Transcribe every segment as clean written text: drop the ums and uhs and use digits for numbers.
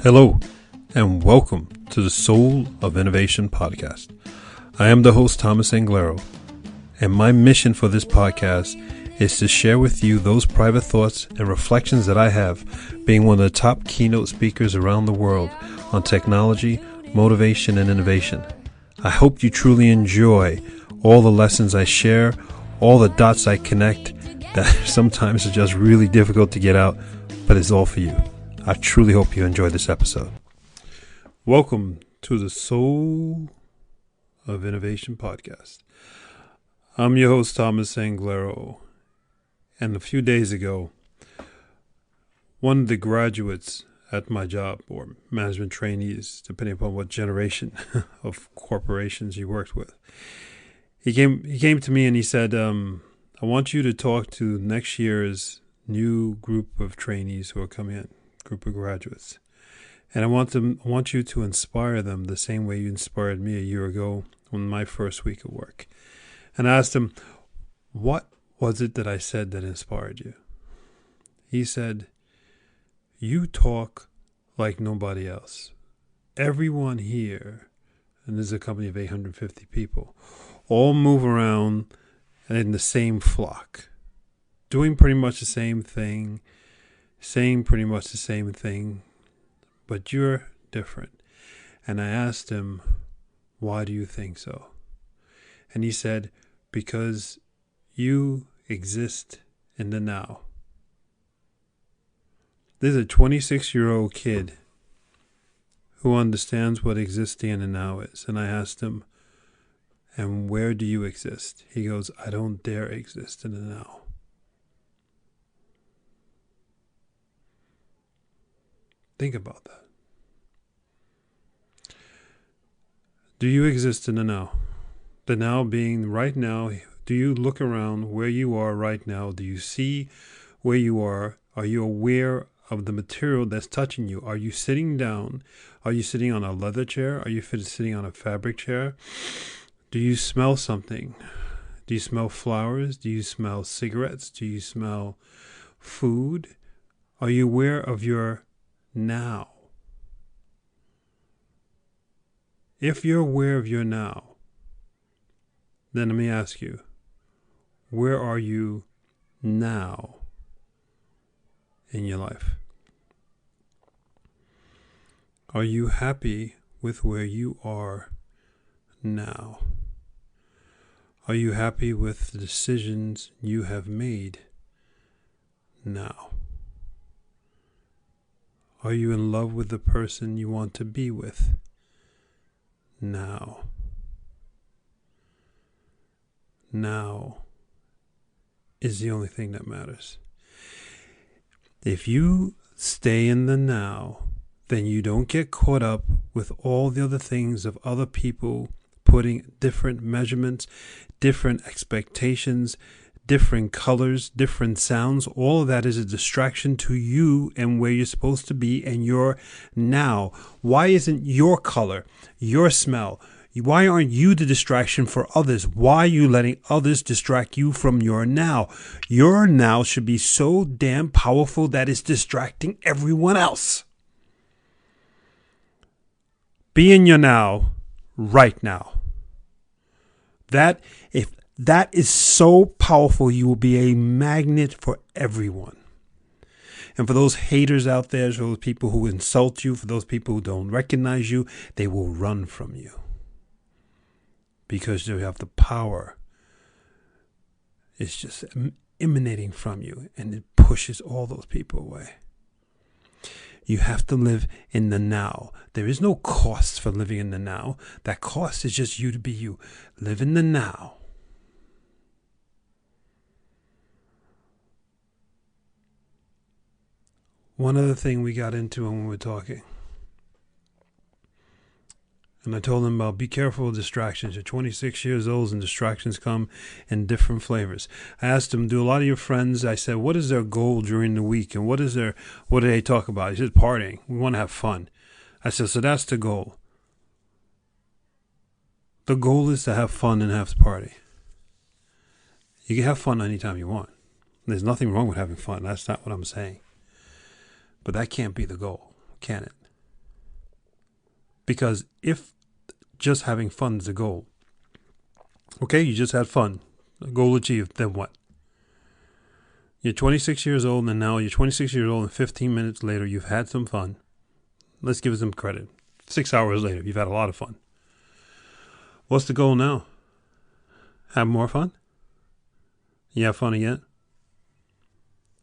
Hello, and welcome to the Soul of Innovation podcast. I am the host, Thomas Anglero, and my mission for this podcast is to share with you those private thoughts and reflections that I have being one of the top keynote speakers around the world on technology, motivation, and innovation. I hope you truly enjoy all the lessons I share, all the dots I connect that sometimes are just really difficult to get out, but it's all for you. I truly hope you enjoy this episode. Welcome to the Soul of Innovation podcast. I'm your host, Thomas Anglero, and a few days ago, one of the graduates at my job, or management trainees, depending upon what generation of corporations you worked with, he came to me and he said, I want you to talk to next year's new group of trainees who are coming in, group of graduates. And I want you to inspire them the same way you inspired me a year ago on my first week of work. And I asked him, what was it that I said that inspired you? He said, you talk like nobody else. Everyone here, and this is a company of 850 people, all move around in the same flock, doing pretty much the same thing, saying pretty much the same thing, but you're different. And I asked him, why do you think so? And he said, because you exist in the now. There's a 26-year-old kid who understands what existing in the now is. And I asked him, and where do you exist? He goes, I don't dare exist in the now. Think about that. Do you exist in the now? The now being right now. Do you look around where you are right now? Do you see where you are? Are you aware of the material that's touching you? Are you sitting down? Are you sitting on a leather chair? Are you sitting on a fabric chair? Do you smell something? Do you smell flowers? Do you smell cigarettes? Do you smell food? Are you aware of your now? If you're aware of your now, then let me ask you, where are you now in your life? Are you happy with where you are now? Are you happy with the decisions you have made now? Are you in love with the person you want to be with now? Now is the only thing that matters. If you stay in the now, then you don't get caught up with all the other things of other people putting different measurements, different expectations, different colors, different sounds. All of that is a distraction to you and where you're supposed to be and your now. Why isn't your color, your smell, why aren't you the distraction for others? Why are you letting others distract you from your now? Your now should be so damn powerful that it's distracting everyone else. Be in your now right now. If that is so powerful, you will be a magnet for everyone. And for those haters out there, for those people who insult you, for those people who don't recognize you, they will run from you. Because you have the power. It's just emanating from you, and it pushes all those people away. You have to live in the now. There is no cost for living in the now. That cost is just you to be you. Live in the now. One other thing we got into when we were talking, and I told him about be careful of distractions. You're 26 years old and distractions come in different flavors. I asked him, do a lot of your friends, I said, what is their goal during the week? And what do they talk about? He said, partying. We want to have fun. I said, so that's the goal. The goal is to have fun and have a party. You can have fun anytime you want. There's nothing wrong with having fun. That's not what I'm saying. But that can't be the goal, can it? Because if just having fun is a goal, okay, you just had fun, a goal achieved, then what? You're 26 years old, and now you're 26 years old, and 15 minutes later, you've had some fun. Let's give them credit. 6 hours later, you've had a lot of fun. What's the goal now? Have more fun? You have fun again?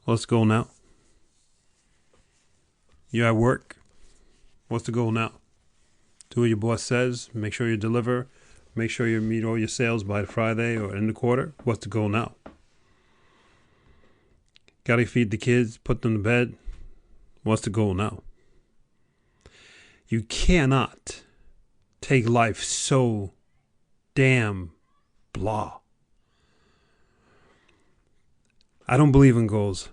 What's the goal now? You're at work. What's the goal now? Do what your boss says. Make sure you deliver. Make sure you meet all your sales by Friday or in the quarter. What's the goal now? Got to feed the kids, put them to bed. What's the goal now? You cannot take life so damn blah. I don't believe in goals.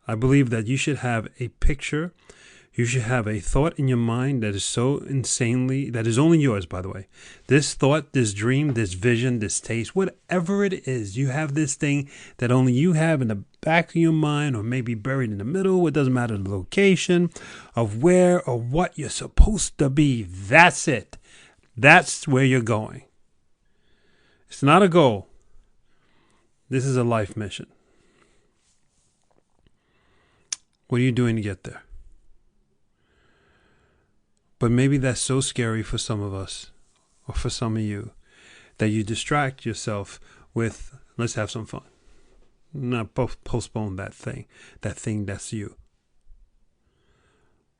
I believe that you should have a picture. You should have a thought in your mind that is so insanely, that is only yours, by the way. This thought, this dream, this vision, this taste, whatever it is, you have this thing that only you have in the back of your mind, or maybe buried in the middle. It doesn't matter the location of where or what you're supposed to be. That's it. That's where you're going. It's not a goal. This is a life mission. What are you doing to get there? But maybe that's so scary for some of us, or for some of you, that you distract yourself with, let's have some fun. Not postpone that thing that's you.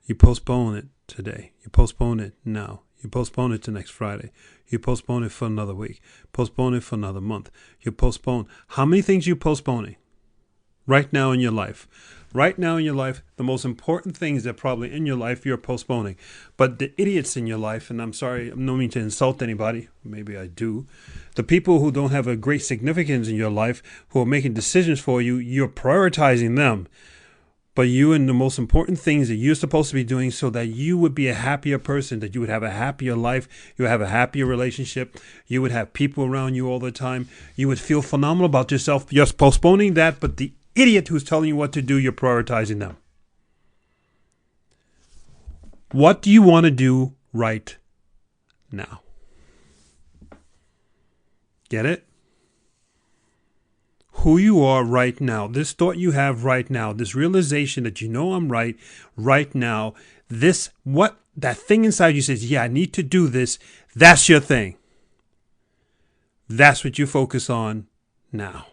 You postpone it today. You postpone it now. You postpone it to next Friday. You postpone it for another week. Postpone it for another month. You postpone. How many things are you postponing right now in your life? Right now in your life, the most important things that probably in your life you're postponing. But the idiots in your life, and I'm sorry, I'm no mean to insult anybody, maybe I do. The people who don't have a great significance in your life, who are making decisions for you, you're prioritizing them. But you and the most important things that you're supposed to be doing so that you would be a happier person, that you would have a happier life, you would have a happier relationship, you would have people around you all the time, you would feel phenomenal about yourself. You're postponing that, but the idiot who's telling you what to do, you're prioritizing them. What do you want to do right now? Get it? Who you are right now, this thought you have right now, this realization that you know I'm right now, this, what, that thing inside you says, yeah, I need to do this. That's your thing. That's what you focus on now.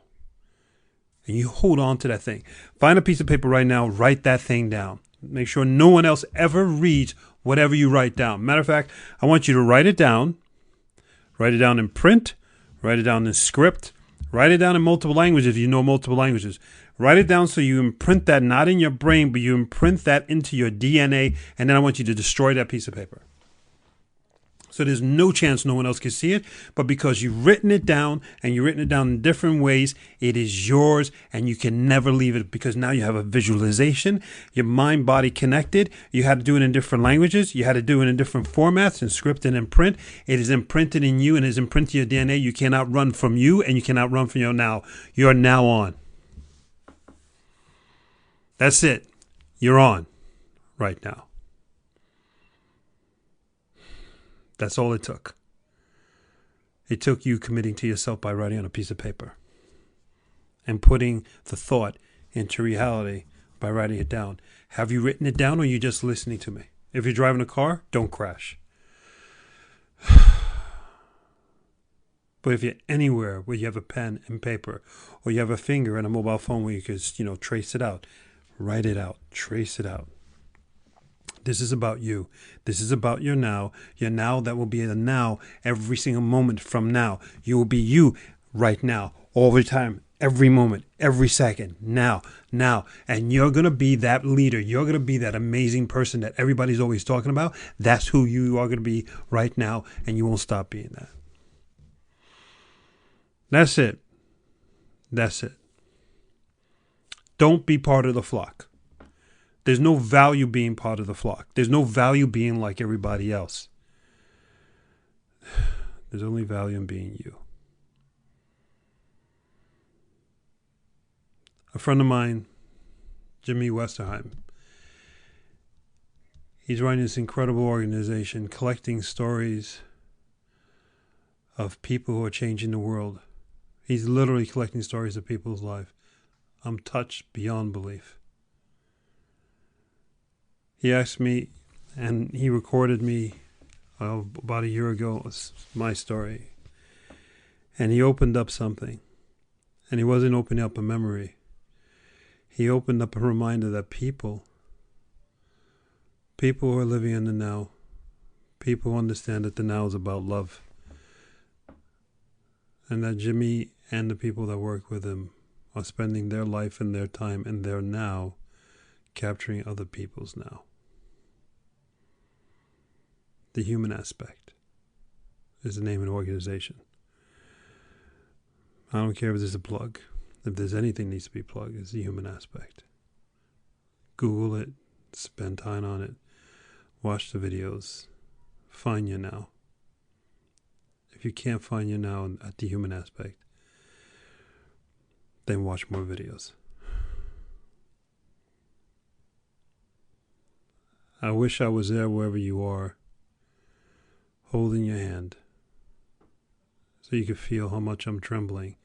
And you hold on to that thing. Find a piece of paper right now, write that thing down. Make sure no one else ever reads whatever you write down. Matter of fact, I want you to write it down in print, write it down in script, write it down in multiple languages if you know multiple languages. Write it down so you imprint that not in your brain, but you imprint that into your DNA, and then I want you to destroy that piece of paper. So there's no chance no one else can see it, but because you've written it down and you've written it down in different ways, it is yours and you can never leave it because now you have a visualization, your mind, body connected. You had to do it in different languages. You had to do it in different formats, in script and in print. It is imprinted in you and is imprinted in your DNA. You cannot run from you and you cannot run from your now. You're now on. That's it. You're on right now. That's all it took. It took you committing to yourself by writing on a piece of paper and putting the thought into reality by writing it down. Have you written it down or are you just listening to me? If you're driving a car, don't crash. But if you're anywhere where you have a pen and paper or you have a finger and a mobile phone where you can, trace it out, write it out, trace it out. This is about you. This is about your now. Your now that will be a now every single moment from now. You will be you right now, all the time, every moment, every second, now. And you're going to be that leader. You're going to be that amazing person that everybody's always talking about. That's who you are going to be right now, and you won't stop being that. That's it. That's it. Don't be part of the flock. There's no value being part of the flock. There's no value being like everybody else. There's only value in being you. A friend of mine, Jimmy Westerheim, He's running this incredible organization, collecting stories of people who are changing the world. He's literally collecting stories of people's life. I'm touched beyond belief. He asked me, and he recorded me about a year ago, my story. And he opened up something. And he wasn't opening up a memory. He opened up a reminder that people who are living in the now, people understand that the now is about love. And that Jimmy and the people that work with him are spending their life and their time and their now capturing other people's now. The Human Aspect is the name of the organization. I don't care if there's a plug. If there's anything needs to be plugged, it's the Human Aspect. Google it, spend time on it, watch the videos, find your now. If you can't find your now at the Human Aspect, then watch more videos. I wish I was there wherever you are, holding your hand, so you could feel how much I'm trembling,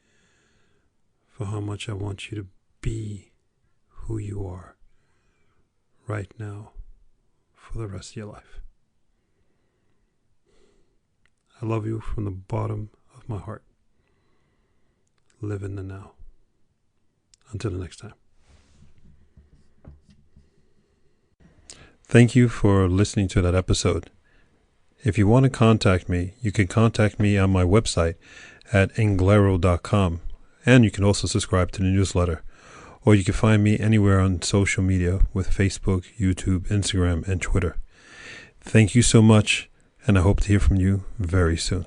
for how much I want you to be who you are right now for the rest of your life. I love you from the bottom of my heart. Live in the now. Until the next time. Thank you for listening to that episode. If you want to contact me, you can contact me on my website at englaro.com, and you can also subscribe to the newsletter, or you can find me anywhere on social media with Facebook, YouTube, Instagram, and Twitter. Thank you so much, and I hope to hear from you very soon.